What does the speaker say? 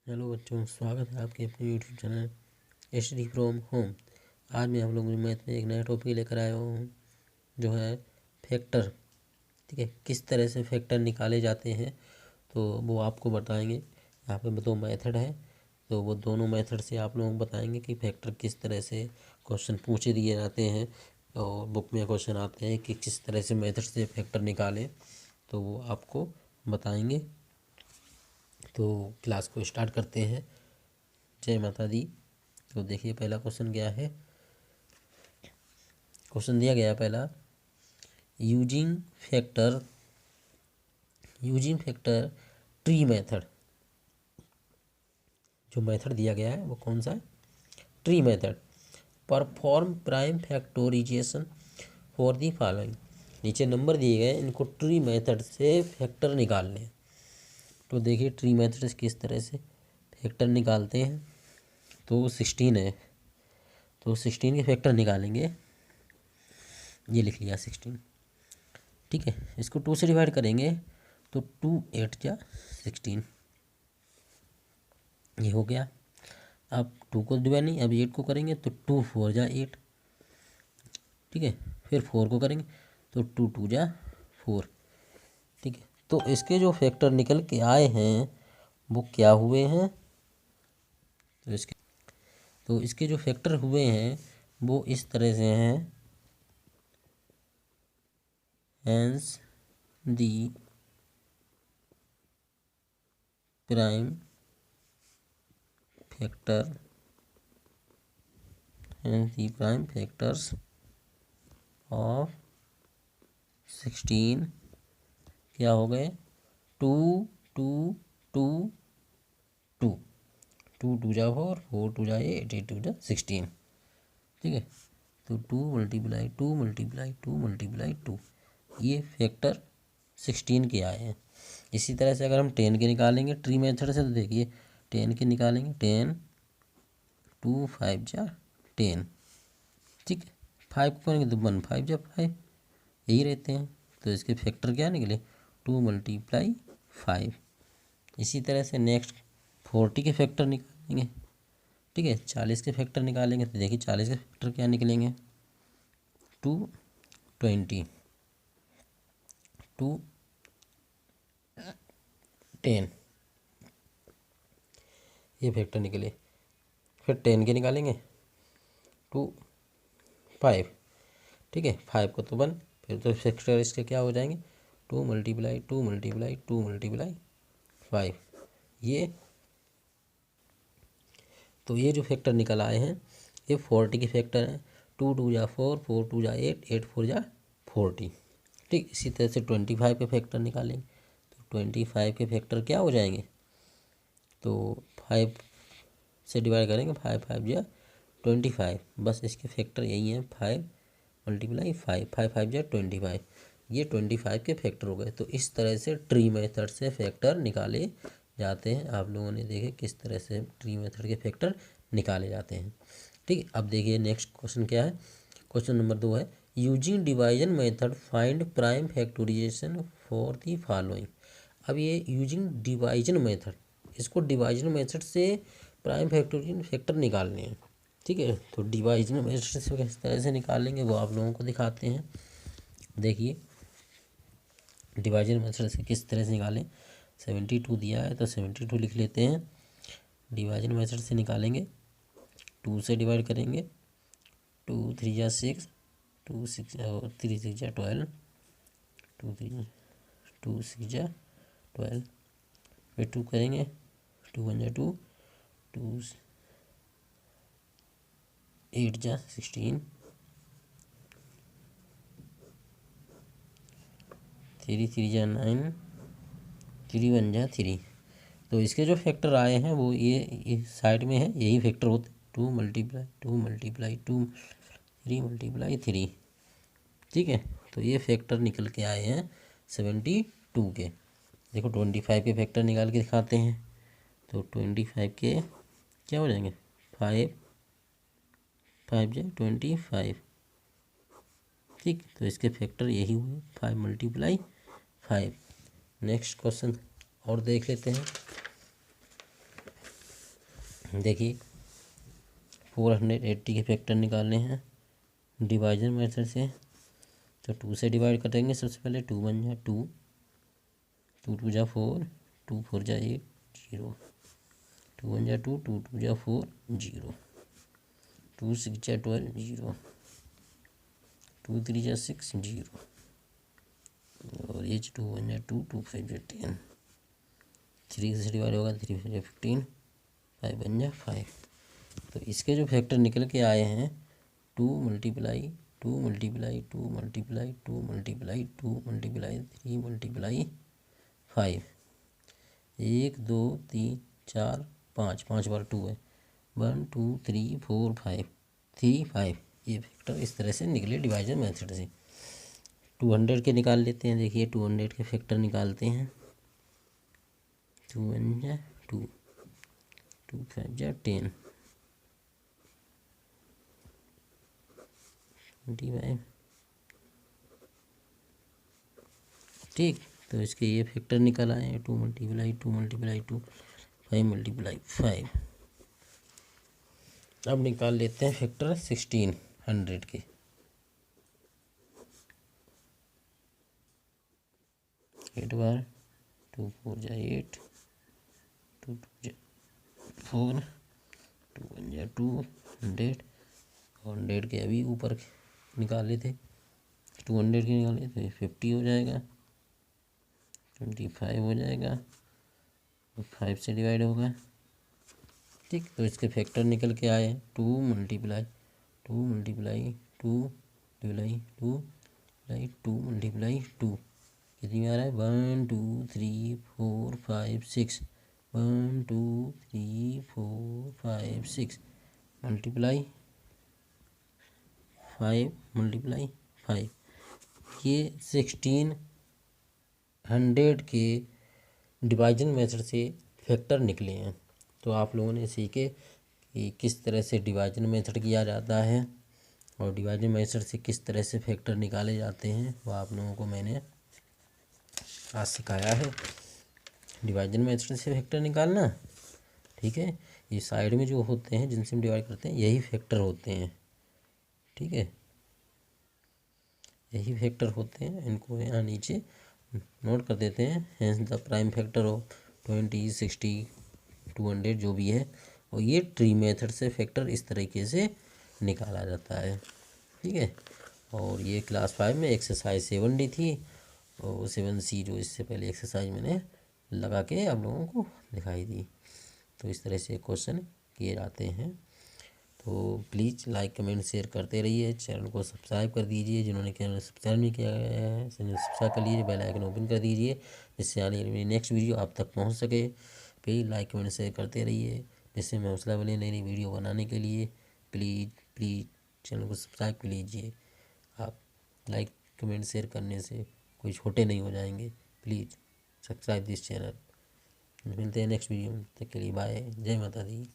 Hello बच्चों, स्वागत है आपके अपने YouTube channel study from home. आज मैं आप लोगों के मैथ में एक नया टॉपिक लेकर आया हूँ जो है फैक्टर। ठीक है, किस तरह से फैक्टर निकाले जाते हैं तो वो आपको बताएंगे। यहाँ पे दो मेथड है, तो वो दोनों मेथड से आप लोगों को बताएंगे कि फैक्टर किस तरह से क्वेश्चन पूछे दिए जाते हैं और बुक में क्वेश्चन आते हैं कि किस तरह से मेथड से फैक्टर निकालें, तो वो आपको बताएंगे। तो क्लास को स्टार्ट करते हैं। जय माता दी। तो देखिए, पहला क्वेश्चन क्या है। क्वेश्चन दिया गया पहला, यूजिंग फैक्टर ट्री मेथड। जो मेथड दिया गया है वो कौन सा है? Tree method. Perform prime factorisation for the following. नीचे नंबर दिए गए, इनको ट्री मेथड से फैक्टर निकालने हैं। तो देखिए, ट्री मेथड से किस तरह से फैक्टर निकालते हैं। तो 16 है, तो 16 के फैक्टर निकालेंगे। ये लिख लिया 16। ठीक है, इसको 2 से डिवाइड करेंगे तो 2 8 जा 16, ये हो गया। अब 2 को डिवाइड नहीं, अब 8 को करेंगे तो 2 4 जा 8। ठीक है, फिर 4 को करेंगे तो 2 2 जा 4। ठीक है, तो इसके जो फैक्टर निकल के आए हैं वो क्या हुए हैं? तो इसके जो फैक्टर हुए हैं वो इस तरह से हैं। Hence the prime factor, hence the prime factors of 16 क्या हो गए? 2 2 2 2 2 2 जा 4, 4 2 जा 8, 8 2 जा 16। ठीक है, तो 2 मल्टीप्लाई 2 मल्टीप्लाई 2 मल्टीप्लाई 2, ये फैक्टर 16 के आए हैं। इसी तरह से अगर हम 10 के निकालेंगे ट्री मेथड से, तो देखिए 10 के निकालेंगे, 10 2 5 जा 10। ठीक है, 5 को करेंगे तो 1 5 जा 5, यही रहते हैं। तो इसके फैक्टर क्या निकले? 2 मल्टीप्लाई 5। इसी तरह से नेक्स्ट 40 के फैक्टर निकालेंगे। ठीक है, 40 के फैक्टर निकालेंगे तो देखिए 40 के फैक्टर क्या निकलेंगे? 2 20 2 10, ये फैक्टर निकले। फिर 10 के निकालेंगे 2 5। ठीक है, 5 को तो 1, फिर तो फैक्टर इसके क्या हो जाएंगे? 2 मल्टीप्लाई 2 मल्टीप्लाई 2 मल्टीप्लाई 5। ये तो ये जो फैक्टर निकल आए हैं ये 40 के फैक्टर हैं। 2 2 जा 4, 4 2 जा 8, 8 4 जा 40। ठीक, इसी तरह से 25 के फैक्टर निकालेंगे तो 25 के फैक्टर क्या हो जाएंगे? तो 5 से डिवाइड करेंगे, 5 5 जा 25। बस इसके फैक्टर यही हैं, 5 मल्टीप्लाई 5, 5 5 जा 25। ये 25 के फैक्टर हो गए। तो इस तरह से ट्री मेथड से फैक्टर निकाले जाते हैं। आप लोगों ने देखे किस तरह से ट्री मेथड के फैक्टर निकाले जाते हैं। ठीक है, अब देखिए नेक्स्ट क्वेश्चन क्या है। क्वेश्चन नंबर 2 है, using division method find prime factorisation for the following. अब ये यूजिंग डिवाइजन मेथड, इसको डिवाइजन मेथड से प्राइम फैक्टोरियल फैक्टर निकालने हैं। ठीक है, तो डिवाइजन मेथड से किस तरह से निकालेंगे वो आप लोगों को दिखाते हैं। देखिए, डिवाइजन मेथड से किस तरह से निकालें। 72 दिया है तो 72 लिख लेते हैं। डिवाइजन मेथड से निकालेंगे, 2 से डिवाइड करेंगे, 2 3 जा 6, 2 6 3 6 जा 12, 2 6 जा 12। फिर 2 करेंगे, 2 1 जा 2, 2 8 जा 16, 3 3 जा 9, 3 1 जा 3। तो इसके जो फैक्टर आए हैं वो ये साइड में है, यही फैक्टर होते। 2 मल्टीप्लाई 2 मल्टीप्लाई 2 3 मल्टीप्लाई 3। ठीक है, तो ये फैक्टर निकल के आए हैं 72 के। देखो 25 के फैक्टर निकाल के दिखाते हैं। तो 25 के क्या हो जाएंगे? 5 5 जा 25। ठीक, तो इसके फैक्टर यही हुए, 5 मल्टीप्लाई 5। नेक्स्ट क्वेश्चन और देख लेते हैं। देखिए 480 के फैक्टर निकालने हैं डिवाइजन मेथड से, तो 2 से डिवाइड करेंगे सबसे पहले। 2 1 जा 2, 2 2 जा 4, 2 4 जा 8 0, 2 1 जा 2, 2 2 जा 4 0, 2 6 जा 12 0, 2 3 जा 6 0, और ये 2 1 जा 2, 2 5 जा 10, 3 से डिवाइड होगा 3 5 जा 15, 5 1 जा 5। तो इसके जो फैक्टर निकल के आए हैं 2 multiply 2 multiply 2 multiply 2 multiply 2 multiply 3 multiply 5, 1 2 3 4 5, 5 बार 2 है, 1 2 3 4 5, 3 5। ये फैक्टर इस तरह से निकले डिवाइजन मेथड से। 200 के निकाल लेते हैं। देखिए 200 के फैक्टर निकालते हैं। 2 1 जा 2, 2 5 जा 10, 25। ठीक, तो इसके ये फैक्टर निकल आए 2 मल्टीप्लाई 2 मल्टीप्लाई 2, 5 मल्टीप्लाई 5। अब निकाल लेते हैं फैक्टर 1600 के। 8 बार 2 4 जा 8, 2 2 जा 4, 2 1 जा 2, 100, और 100 के अभी ऊपर निकाले थे, 200 के निकाले तो 50 हो जाएगा, 25 हो जाएगा, 5 से डिवाइड होगा। ठीक, तो इसके फैक्टर निकल के आए 2 multiply 2 multiply 2 multiply 2 multiply 2 multiply 2, कितनी आ रहा है 1 2 3 4 5 6, 1 2 3 4 5 6 मल्टीप्लाई 5 मल्टीप्लाई 5। ये 1600 के डिवाइजन मेथड से फैक्टर निकले हैं। तो आप लोगों ने सीखे कि किस तरह से डिवाइजन मेथड किया जाता है और डिवाइजन मेथड से किस तरह से फैक्टर निकाले जाते हैं, वो आप लोगों को मैंने आज सिखाया है। डिवाइजन मेथड से फैक्टर निकालना, ठीक है। ये साइड में जो होते हैं जिनसे हम डिवाइड करते हैं यही फैक्टर होते हैं, ठीक है, यही फैक्टर होते हैं। इनको यहाँ नीचे नोट कर देते हैं। Hence the prime factor of 20 60 200 जो भी है, और ये ट्री मेथड से फैक्टर इस तरीके से निकाला जाता है, ठीक है। और ये क्लास 5 में एक्सरसाइज 7D थी, और 7C जो इससे पहले एक्सरसाइज मैंने लगा के आप लोगों को दिखाई दी। तो इस तरह से क्वेश्चन किए जाते हैं। तो प्लीज़ लाइक कमेंट शेयर करते रहिए। चैनल को सब्सक्राइब कर दीजिए, जिन्होंने चैनल सब्सक्राइब नहीं किया है चैनल सब्सक्राइब कर लीजिए, बेल आइकन ओपन कर दीजिए, जिससे आने वाली नेक्स्ट वीडियो आप तक पहुंच सके। प्लीज़ लाइक कमेंट शेयर करते रहिए, जिससे मैं हौसला बने नई नई वीडियो बनाने के लिए। प्लीज़ प्लीज़ चैनल को सब्सक्राइब कर लीजिए। आप लाइक कमेंट शेयर करने से कोई छोटे नहीं हो जाएंगे। Please subscribe this channel. मिलते हैं नेक्स्ट वीडियो में, तब तक के लिए बाय, जय माता दी।